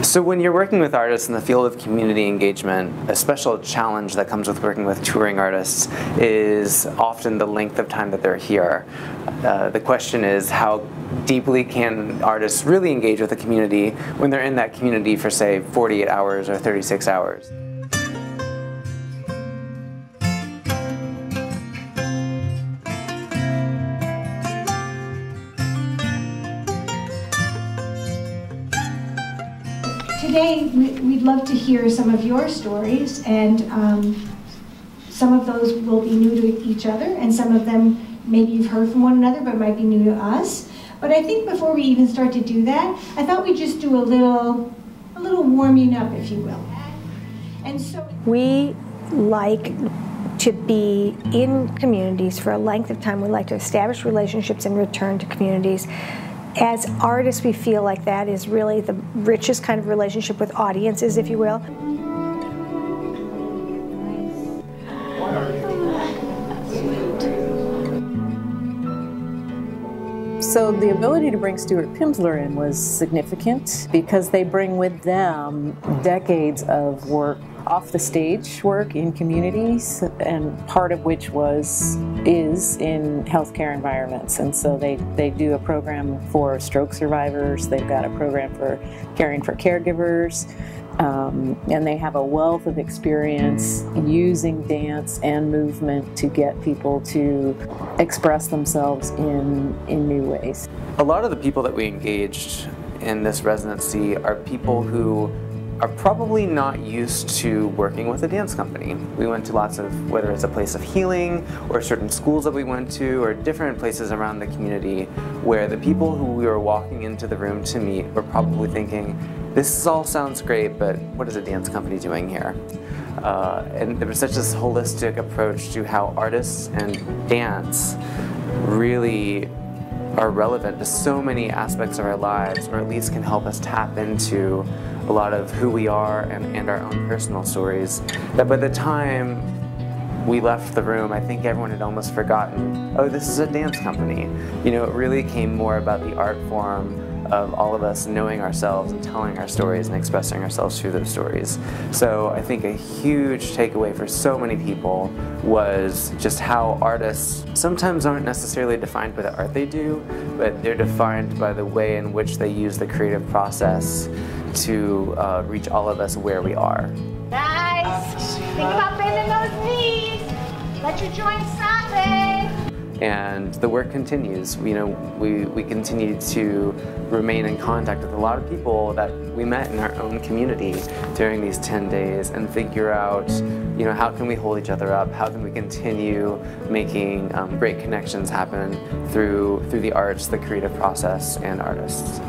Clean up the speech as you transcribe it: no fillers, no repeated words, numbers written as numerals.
So when you're working with artists in the field of community engagement, a special challenge that comes with working with touring artists is often the length of time that they're here. The question is, how deeply can artists really engage with the community when they're in that community for, say, 48 hours or 36 hours? Today, we'd love to hear some of your stories, and some of those will be new to each other, and some of them maybe you've heard from one another but might be new to us. But I think before we even start to do that, I thought we'd just do a little warming up, if you will. And so we like to be in communities for a length of time. We like to establish relationships and return to communities. As artists, we feel like that is really the richest kind of relationship with audiences, if you will. So the ability to bring Stuart Pimsleur in was significant because they bring with them decades of work, off the stage work in communities, and part of which is in healthcare environments. And so they do a program for stroke survivors, they've got a program for caring for caregivers, and they have a wealth of experience using dance and movement to get people to express themselves in new ways. A lot of the people that we engaged in this residency are people who are probably not used to working with a dance company. We went to lots of, whether it's a place of healing or certain schools that we went to or different places around the community, where the people who we were walking into the room to meet were probably thinking, this all sounds great, but what is a dance company doing here? And there was such this holistic approach to how artists and dance really are relevant to so many aspects of our lives, or at least can help us tap into a lot of who we are and our own personal stories, that by the time we left the room, I think everyone had almost forgotten, oh, this is a dance company. You know, it really came more about the art form of all of us knowing ourselves and telling our stories and expressing ourselves through those stories. So I think a huge takeaway for so many people was just how artists sometimes aren't necessarily defined by the art they do, but they're defined by the way in which they use the creative process to reach all of us where we are. Nice! Think about bending those knees. Let your joints soften. And the work continues. You know, we continue to remain in contact with a lot of people that we met in our own community during these 10 days and figure out, you know, how can we hold each other up? How can we continue making great connections happen through the arts, the creative process, and artists?